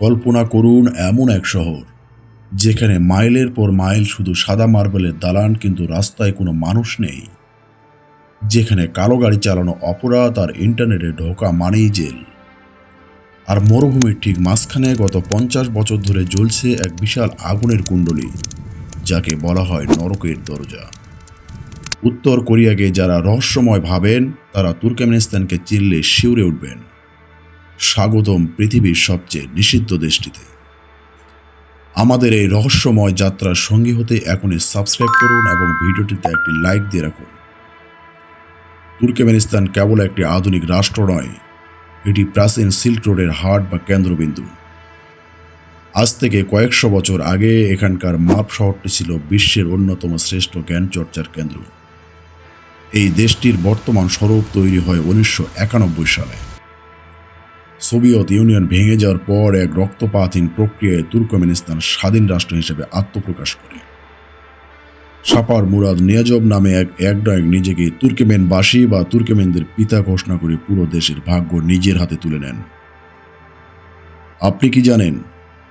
কল্পনা করুন এমন এক শহর যেখানে মাইলের পর মাইল শুধু সাদা মার্বেলের দালান, কিন্তু রাস্তায় কোনো মানুষ নেই, যেখানে কালো গাড়ি চালানো অপরাধ আর ইন্টারনেটে ঢোকা মানেই জেল। আর মরুভূমির ঠিক মাঝখানে গত 50 বছর ধরে জ্বলছে এক বিশাল আগুনের কুণ্ডলী, যাকে বলা হয় নরকের দরজা। উত্তর কোরিয়াকে যারা রহস্যময় ভাবেন, তারা তুর্কমেনিস্তানকে চিনলে শিউরে উঠবেন। স্বাগতম পৃথিবীর সবচেয়ে নিষিদ্ধ দেশটিতে। আমাদের এই রহস্যময় যাত্রার সঙ্গী হতে এখনই সাবস্ক্রাইব করুন এবং ভিডিওটিতে একটি লাইক দিয়ে রাখুন। তুর্কমেনিস্তান কেবল একটি আধুনিক রাষ্ট্র নয়, এটি প্রাচীন সিল্ক রোডের হাট বা কেন্দ্রবিন্দু। আজ থেকে কয়েকশো বছর আগে এখানকার মাপ শহরটি ছিল বিশ্বের অন্যতম শ্রেষ্ঠ জ্ঞান চর্চার কেন্দ্র। এই দেশটির বর্তমান স্বরূপ তৈরি হয় 1991 সালে। সোভিয়েত ইউনিয়ন ভেঙে যাওয়ার পর এক রক্তপাতহীন প্রক্রিয়ায় তুর্কমেনিস্তান স্বাধীন রাষ্ট্র হিসেবে আত্মপ্রকাশ করে। সাপার মুরাদ নিয়াজব নামে এক একনায়ক নিজেকে তুর্কমেনবাসী বা তুর্কমেনদের পিতা ঘোষণা করে পুরো দেশের ভাগ্য নিজের হাতে তুলে নেন। আপনি কি জানেন,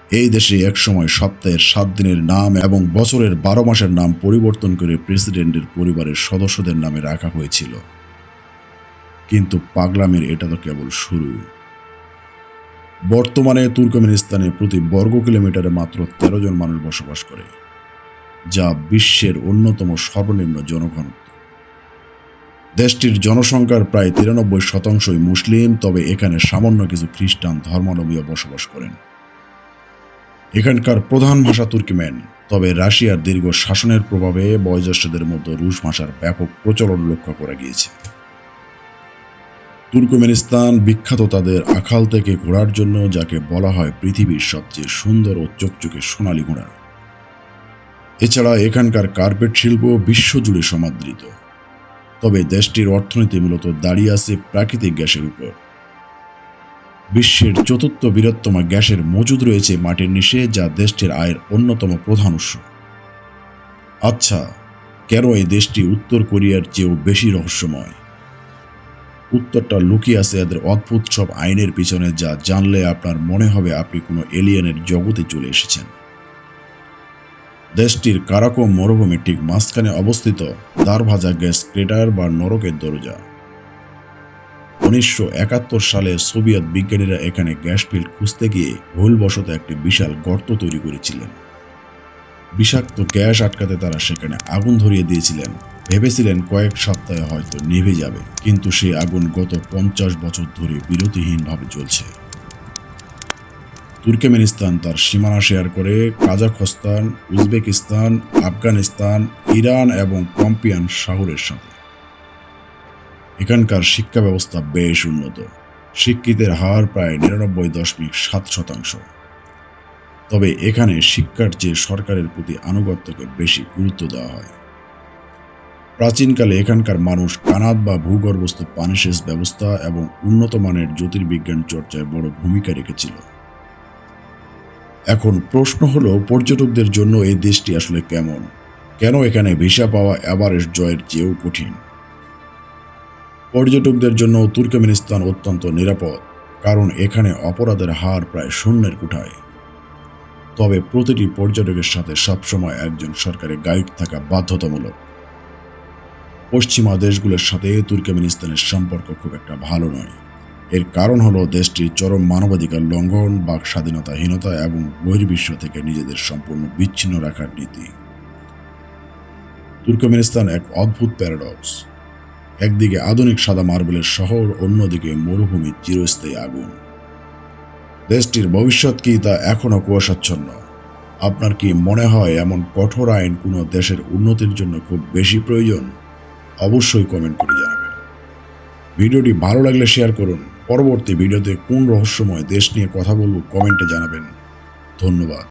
এই দেশে একসময় সপ্তাহের 7 দিনের নাম এবং বছরের 12 মাসের নাম পরিবর্তন করে প্রেসিডেন্টের পরিবারের সদস্যদের নামে রাখা হয়েছিল। কিন্তু পাগলামের এটা তো কেবল শুরু। বর্তমানে তুর্কমেনিস্তানে প্রতি বর্গ কিলোমিটারে মাত্র 13 জন মানুষ বসবাস করে, যা বিশ্বের অন্যতম সর্বনিম্ন জনঘনত্ব। দেশটির জনসংখ্যার প্রায় 93% মুসলিম, তবে এখানে সামান্য কিছু খ্রিস্টান ধর্মাবলম্বীও বসবাস করেন। এখানকার প্রধান ভাষা তুর্কিমেন, তবে রাশিয়ার দীর্ঘ শাসনের প্রভাবে বয়োজ্যেষ্ঠদের মধ্যে রুশ ভাষার ব্যাপক প্রচলন লক্ষ্য করা গিয়েছে। তুর্কমেনিস্তান বিখ্যাত তাদের আখাল থেকে ঘোড়ার জন্য, যাকে বলা হয় পৃথিবীর সবচেয়ে সুন্দর ও চকচকে সোনালী ঘোড়া। এছাড়া এখানকার কার্পেট শিল্প বিশ্বজুড়ে সমাদৃত। তবে দেশটির অর্থনীতি মূলত দাঁড়িয়ে আছে প্রাকৃতিক গ্যাসের উপর। বিশ্বের 4র্থ বৃহত্তম গ্যাসের মজুদ রয়েছে মাটির নিচে, যা দেশটির আয়ের অন্যতম প্রধান উৎস। আচ্ছা, কেন এই দেশটি উত্তর কোরিয়ার চেয়েও বেশি রহস্যময়? উত্তরটা লুকিয়ে আছে এদের অদ্ভুত সব আইনের পিছনে, যা জানলে আপনার মনে হবে আপনি কোনো এলিয়েনের জগতে চলে এসেছেন। দেশটির কারাকোম মরুভূমির ঠিক মাঝখানে অবস্থিত দারভাজা গ্যাস ক্রেটার বা নরকের দরজা। 1971 সালে সোভিয়েত বিজ্ঞানীরা এখানে গ্যাস ফিল্ড খুঁজতে গিয়ে ভুলবশত একটি বিশাল গর্ত তৈরি করেছিলেন। বিষাক্ত গ্যাস আটকাতে তারা সেখানে আগুন ধরিয়ে দিয়েছিলেন, ভেবেছিলেন কয়েক সপ্তাহে হয়তো নিভে যাবে, কিন্তু সেই আগুন গত 50 বছর ধরে বিরতিহীনভাবে জ্বলছে। তুর্কমেনিস্তান তার সীমানা শেয়ার করে কাজাখস্তান, উজবেকিস্তান, আফগানিস্তান, ইরান এবং পম্পিয়ান শহরের সাথে। এখানকার শিক্ষা ব্যবস্থা বেশ উন্নত। শিক্ষিতের হার প্রায় 99.7%। তবে এখানে শিক্ষার চেয়ে সরকারের প্রতি আনুগত্যকে বেশি গুরুত্ব দেওয়া হয়। প্রাচীনকালে এখানকার মানুষ কানাত বা ভূগর্ভস্থ পানিসেচ ব্যবস্থা এবং উন্নত মানের জ্যোতির্বিজ্ঞান চর্চায় বড় ভূমিকা রেখেছিল। এখন প্রশ্ন হলো, পর্যটকদের জন্য এই দেশটি আসলে কেমন? কেন এখানে ভিসা পাওয়া এভারেস্ট জয়ের চেয়েও কঠিন? পর্যটকদের জন্য তুর্কমেনিস্তান অত্যন্ত নিরাপদ, কারণ এখানে অপরাধের হার প্রায় শূন্যের কোঠায়। তবে প্রতিটি পর্যটকের সাথে সবসময় একজন সরকারি গাইড থাকা বাধ্যতামূলক। পশ্চিমা দেশগুলোর সাথে তুর্কমেনিস্তানের সম্পর্ক খুব একটা ভালো নয়। এর কারণ হলো দেশটির চরম মানবাধিকার লঙ্ঘন, বাক স্বাধীনতাহীনতা এবং বহির্বিশ্ব থেকে নিজেদের সম্পূর্ণ বিচ্ছিন্ন রাখার নীতি। তুর্কমেনিস্তান এক অদ্ভুত প্যারাডক্স। একদিকে আধুনিক সাদা মার্বেলের শহর, অন্যদিকে মরুভূমির চিরস্থায়ী আগুন। দেশটির ভবিষ্যৎ কি তা এখনও কুয়াশাচ্ছন্ন। আপনার কি মনে হয় এমন কঠোর আইন কোনো দেশের উন্নতির জন্য খুব বেশি প্রয়োজন? অবশ্যই কমেন্ট করে জানাবেন। ভিডিওটি ভালো লাগলে শেয়ার করুন। পরবর্তী ভিডিওতে কোন রহস্যময় দেশ নিয়ে কথা বলবো কমেন্টে জানাবেন। ধন্যবাদ।